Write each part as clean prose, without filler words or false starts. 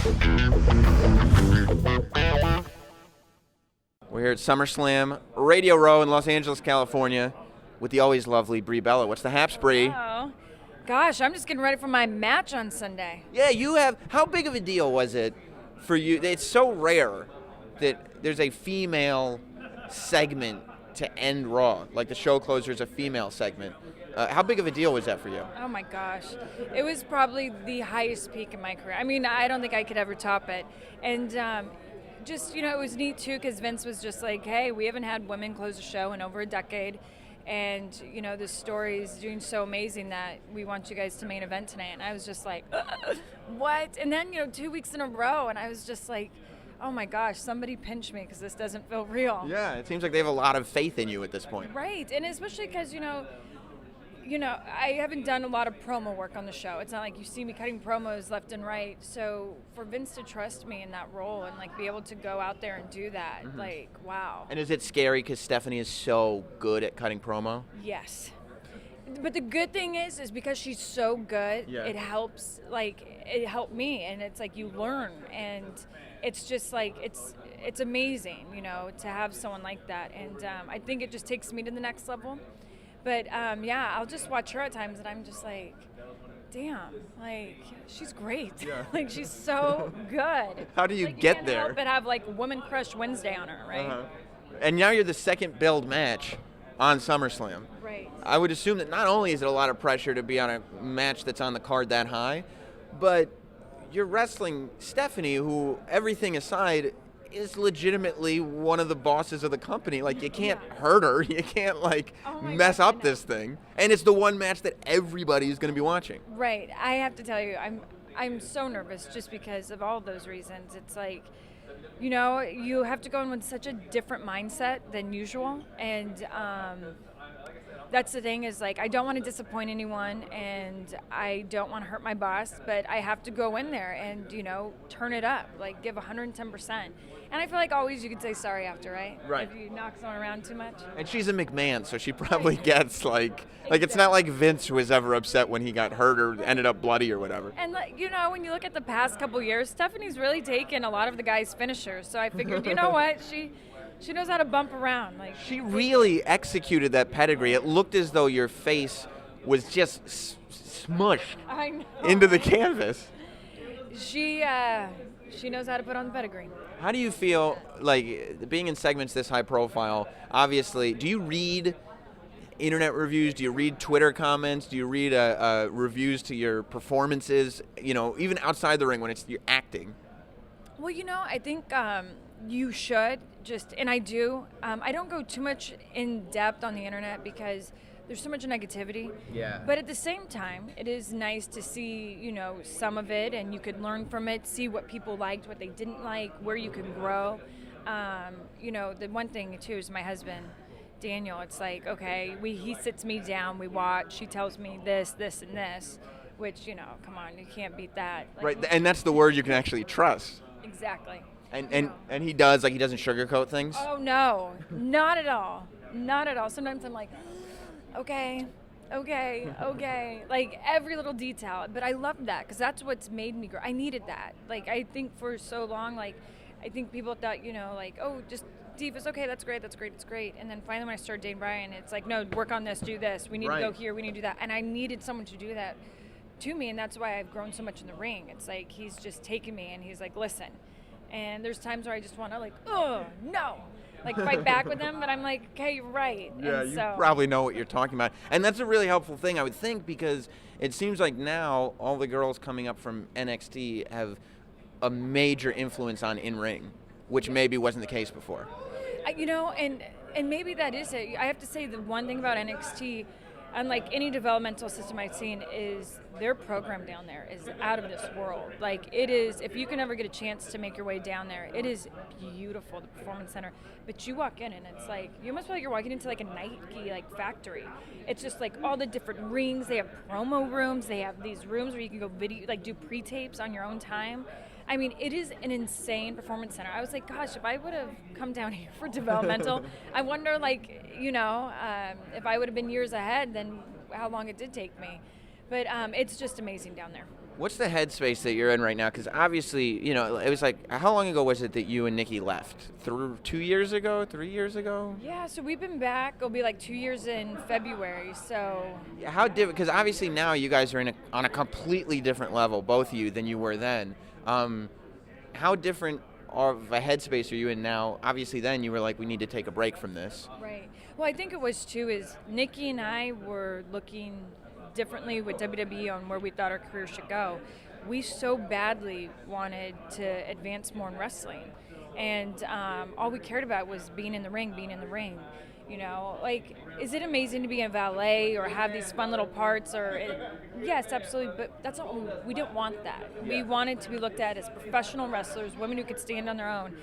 We're here at SummerSlam, Radio Row in Los Angeles, California, with the always lovely Brie Bella. What's the haps, Brie? Oh, gosh, I'm just getting ready for my match on Sunday. Yeah, you have. How big of a deal was it for you? It's so rare that there's a female segment to end Raw. Like the show closer is a female segment. How big of a deal was that for you? Oh my gosh. It was probably the highest peak in my career. I mean, I don't think I could ever top it. And just, it was neat too because Vince was just like, hey, we haven't had women close a show in over a decade. And, this story is doing so amazing that we want you guys to main event tonight. And I was just like, what? And then, 2 weeks in a row, and I was just like, oh my gosh, somebody pinch me because this doesn't feel real. Yeah, it seems like they have a lot of faith in you at this point. Right, and especially because, I haven't done a lot of promo work on the show. It's not like you see me cutting promos left and right. So for Vince to trust me in that role and be able to go out there and do that, wow. And is it scary because Stephanie is so good at cutting promo? Yes. But the good thing is because she's so good, it helps, it helped me. And it's you learn. And it's just it's amazing, to have someone like that. And I think it just takes me to the next level. But, I'll just watch her at times, and I'm just like, damn, she's great. Yeah. She's so good. How do you get there? You can't help but have, Woman Crush Wednesday on her, right? Uh-huh. And now you're the second build match on SummerSlam. Right. I would assume that not only is it a lot of pressure to be on a match that's on the card that high, but you're wrestling Stephanie, who, everything aside, is legitimately one of the bosses of the company. You can't hurt her. You can't mess up this thing. And it's the one match that everybody is going to be watching. Right. I have to tell you, I'm so nervous just because of all those reasons. It's you have to go in with such a different mindset than usual. And that's the thing is I don't want to disappoint anyone and I don't want to hurt my boss, but I have to go in there and, turn it up, give 110%. And I feel always you could say sorry after, right? Right. If you knock someone around too much. And she's a McMahon, so she probably gets it's not like Vince was ever upset when he got hurt or ended up bloody or whatever. And when you look at the past couple years, Stephanie's really taken a lot of the guys' finishers. So I figured, you know what? She knows how to bump around. She really executed that pedigree. It looked as though your face was just smushed into the canvas. She knows how to put on the pedigree. How do you feel being in segments this high profile? Obviously, do you read internet reviews? Do you read Twitter comments? Do you read reviews to your performances? Even outside the ring when you're acting. Well, I think you should and I do. I don't go too much in depth on the internet because there's so much negativity. Yeah. But at the same time, it is nice to see, some of it and you could learn from it, see what people liked, what they didn't like, where you can grow. The one thing too is my husband, Daniel, it's okay, he sits me down, we watch, he tells me this, and this, which, come on, you can't beat that. Right, and that's the word you can actually trust. Exactly. And he does, he doesn't sugarcoat things? Oh, no, not at all. Not at all. Sometimes I'm okay, every little detail. But I love that because that's what's made me grow. I needed that. I think for so long, I think people thought, oh, just Divas, okay, that's great. And then finally when I started dating Brian, it's no, work on this, do this. We need to go here, we need to do that. And I needed someone to do that to me, and that's why I've grown so much in the ring. It's he's just taken me and he's listen. And there's times where I just want to oh, no. Fight back with them, but I'm okay, you're right. Yeah, and you probably know what you're talking about. And that's a really helpful thing, I would think, because it seems now all the girls coming up from NXT have a major influence on in-ring, which maybe wasn't the case before. And maybe that is it. I have to say the one thing about NXT, unlike any developmental system I've seen, is their program down there is out of this world. It is, if you can ever get a chance to make your way down there, it is beautiful, the Performance Center. But you walk in and it's you almost feel you're walking into a Nike factory. It's just all the different rings. They have promo rooms. They have these rooms where you can go video, do pre-tapes on your own time. I mean, it is an insane performance center. I was gosh, if I would have come down here for developmental, I wonder, if I would have been years ahead, then how long it did take me. But it's just amazing down there. What's the headspace that you're in right now? Because obviously, it was like, how long ago was it that you and Nikki left? 2 years ago? 3 years ago? Yeah, so we've been back. It'll be like 2 years in February. So Yeah, how different? Because obviously now you guys are on a completely different level, both of you, than you were then. How different of a headspace are you in now? Obviously, then you were like, we need to take a break from this. right. Well, I think it was too. Is Nikki and I were looking differently with WWE on where we thought our career should go. We so badly wanted to advance more in wrestling, and all we cared about was being in the ring. Like, is it amazing to be a valet or have these fun little parts? Yes, absolutely, but that's not. We didn't want that. Yeah. We wanted to be looked at as professional wrestlers, women who could stand on their own,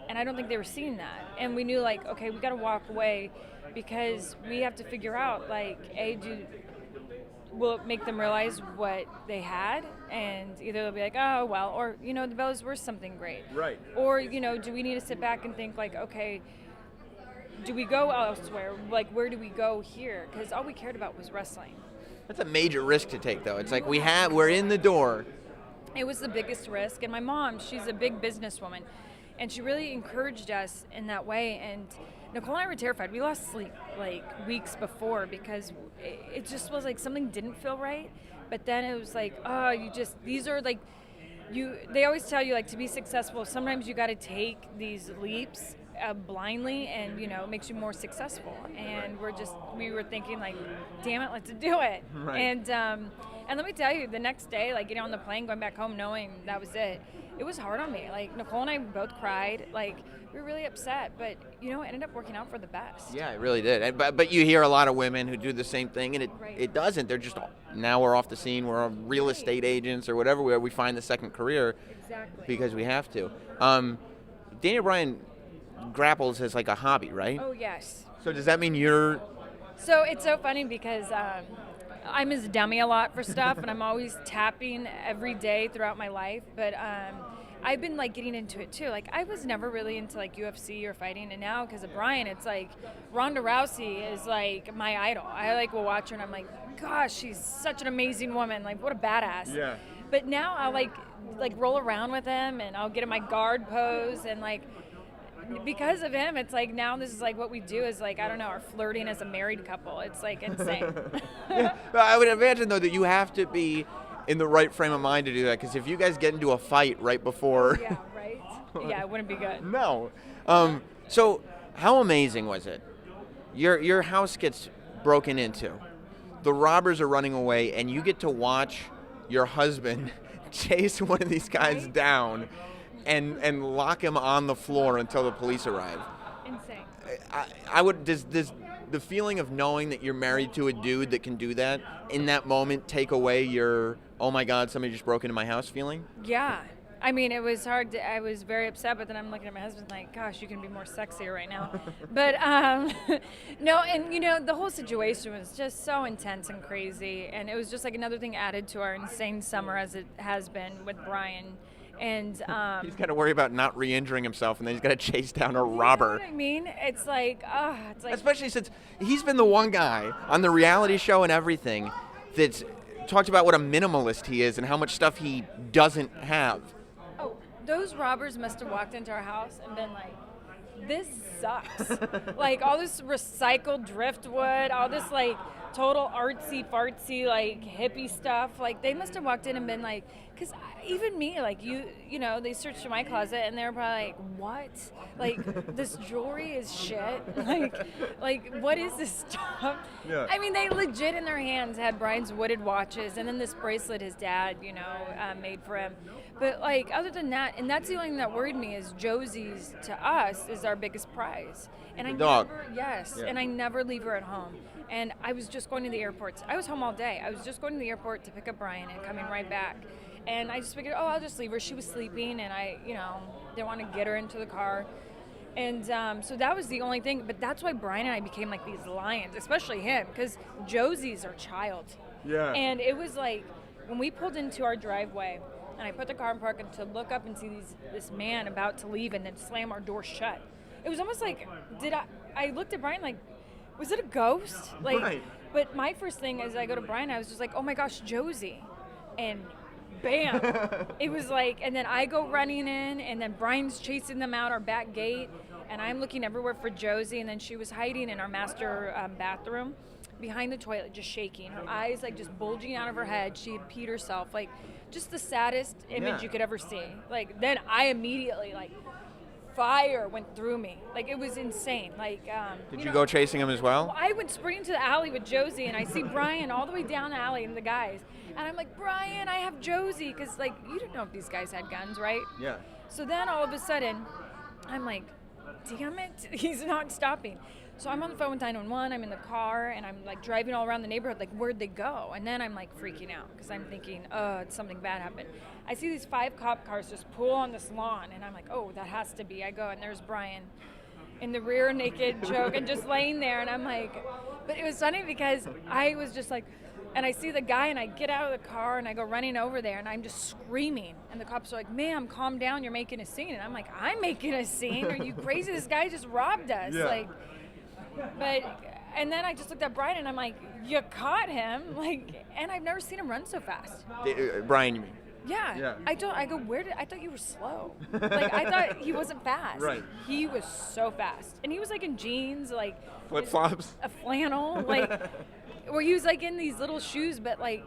and I don't think they were seeing that. And we knew, like, okay, we got to walk away because we have to figure out, like, will it make them realize what they had, and either they'll be like, oh well, or the Bellas were something great, right? Or do we need to sit back and think like, okay, do we go elsewhere? Like, where do we go here? Because all we cared about was wrestling. That's a major risk to take, though. It's like we're in the door. It was the biggest risk, and my mom, she's a big businesswoman, and she really encouraged us in that way. And Nicole and I were terrified. We lost sleep like weeks before because it just was like something didn't feel right. But then it was like, these are like, they always tell you, like, to be successful, sometimes you got to take these leaps blindly, and it makes you more successful. And we were thinking, like, damn it, let's do it. Right. And let me tell you, the next day, like, getting on the plane, going back home, knowing that was it was hard on me. Like, Nicole and I both cried. Like, we were really upset, but it ended up working out for the best. Yeah, it really did. But you hear a lot of women who do the same thing, and it doesn't. They're just, now we're off the scene. We're real estate agents or whatever, where we find the second career. Exactly. Because we have to. Daniel Bryan grapples as like a hobby, right? Oh, yes. So does that mean you're... So it's so funny because I'm his dummy a lot for stuff, and I'm always tapping every day throughout my life. But I've been, like, getting into it too. Like, I was never really into, like, UFC or fighting, and now because of Bryan, it's like Ronda Rousey is like my idol. I will watch her, and I'm like, gosh, she's such an amazing woman. Like, what a badass. Yeah. But now I'll like roll around with him, and I'll get in my guard pose, and like, because of him, it's like now this is like what we do is like, I don't know, our flirting as a married couple. It's like insane. Yeah. I would imagine, though, that you have to be in the right frame of mind to do that, because if you guys get into a fight right before... Yeah, right? Yeah, it wouldn't be good. No. So how amazing was it? Your house gets broken into. The robbers are running away, and you get to watch your husband chase one of these guys down and lock him on the floor until the police arrive. Insane. Does the feeling of knowing that you're married to a dude that can do that in that moment take away your, oh my God, somebody just broke into my house feeling? Yeah. I mean, it was hard. I was very upset, but then I'm looking at my husband like, gosh, you can be more sexier right now. But no, and the whole situation was just so intense and crazy, and it was just like another thing added to our insane summer as it has been with Bryan. And he's got to worry about not re-injuring himself, and then he's got to chase down a robber. You know what I mean? It's like, especially since he's been the one guy on the reality show and everything that's talked about what a minimalist he is and how much stuff he doesn't have. Oh, those robbers must have walked into our house and been like, this sucks. Like, all this recycled driftwood, all this like total artsy-fartsy like hippie stuff. Like, they must have walked in and been like, because even me, like, they searched my closet and they were probably like, what? Like, this jewelry is shit. Like what is this stuff? Yeah. I mean, they legit in their hands had Bryan's wooded watches and then this bracelet his dad, made for him. But like, other than that, and that's the only thing that worried me, is Josie's to us is our biggest prize. And the dog. And I never leave her at home. And I was just going to the airport. I was home all day. I was just going to the airport to pick up Bryan and coming right back. And I just figured, I'll just leave her. She was sleeping, and I, didn't want to get her into the car. And so that was the only thing. But that's why Bryan and I became like these lions, especially him, because Josie's our child. Yeah. And it was like, when we pulled into our driveway, and I put the car in park, and to look up and see this man about to leave and then slam our door shut. It was almost like, I looked at Bryan like, was it a ghost? Like, right. But my first thing as I go to Bryan, I was just like, oh my gosh, Josie. And bam. It was like, and then I go running in, and then Brian's chasing them out our back gate, and I'm looking everywhere for Josie, and then she was hiding in our master bathroom behind the toilet, just shaking. Her eyes like just bulging out of her head. She had peed herself. Like, just the saddest image you could ever see. Like, then I immediately, like, fire went through me. Like, it was insane. Like, Did you go chasing him as well? I went sprinting to the alley with Josie, and I see Brian all the way down the alley and the guys. And I'm like, Brian, I have Josie. Because, like, you didn't know if these guys had guns, right? Yeah. So then all of a sudden, I'm like, damn it, he's not stopping. So I'm on the phone with 911, I'm in the car, and I'm like driving all around the neighborhood, like, where'd they go? And then I'm like freaking out because I'm thinking, it's something bad happened. I see these 5 cop cars just pull on this lawn, and I'm like, oh, that has to be. I go, and there's Brian in the rear naked choke and just laying there, and I'm like, but it was funny because I was just like, and I see the guy, and I get out of the car, and I go running over there, and I'm just screaming. And the cops are like, ma'am, calm down, you're making a scene. And I'm like, I'm making a scene? Are you crazy? This guy just robbed us. Yeah. Like, but, and then I just looked at Brian, and I'm like, you caught him? Like, and I've never seen him run so fast. Brian, you mean? Yeah. I thought you were slow. Like, I thought he wasn't fast. Right. He was so fast. And he was like in jeans, like. Flip-flops? A flannel, like. Where he was like in these little shoes, but like,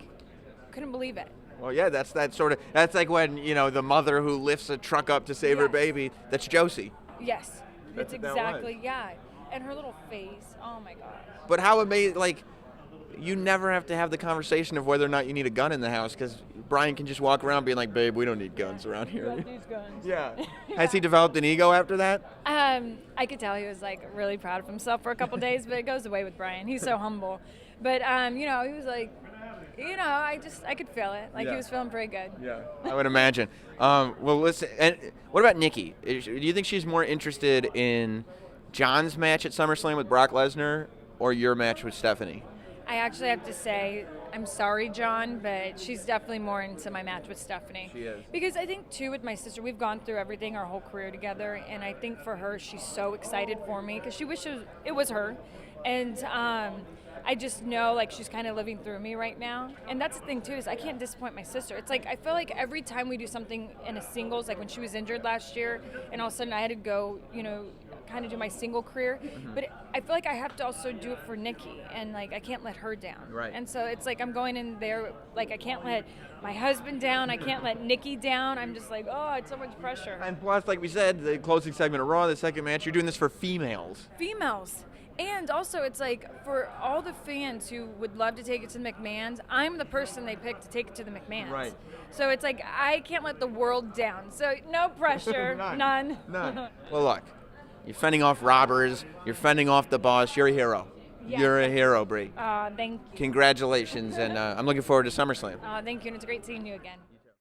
couldn't believe it. Well, yeah, that's like when, the mother who lifts a truck up to save her baby, that's Josie. Yes, That's it's what that exactly, yeah. And her little face, oh my God. But how amazing, like, you never have to have the conversation of whether or not you need a gun in the house because Brian can just walk around being like, babe, we don't need guns around here. These guns. Yeah. Has he developed an ego after that? I could tell he was like really proud of himself for a couple days, but it goes away with Brian. He's so humble. But, he was like, I could feel it. Like, he was feeling pretty good. Yeah, I would imagine. Well, listen, and what about Nikki? Do you think she's more interested in John's match at SummerSlam with Brock Lesnar or your match with Stephanie? I actually have to say, I'm sorry, John, but she's definitely more into my match with Stephanie. She is. Because I think, too, with my sister, we've gone through everything our whole career together, and I think for her, she's so excited for me because she wishes it was her. And I just know, like, she's kind of living through me right now. And that's the thing, too, is I can't disappoint my sister. It's like I feel like every time we do something in a singles, like when she was injured last year, and all of a sudden I had to go, kind of do my single career. Mm-hmm. But I feel like I have to also do it for Nikki, and, like, I can't let her down. Right. And so it's like I'm going in there, like, I can't let my husband down. I can't let Nikki down. I'm just like, it's so much pressure. And plus, like we said, the closing segment of Raw, the second match, you're doing this for females. And also, it's like, for all the fans who would love to take it to the McMahons, I'm the person they pick to take it to the McMahons. Right. So it's like, I can't let the world down. So no pressure. None. Well, look, you're fending off robbers. You're fending off the boss. You're a hero. Yeah. You're a hero, Brie. Thank you. Congratulations, and I'm looking forward to SummerSlam. Thank you, and it's great seeing you again.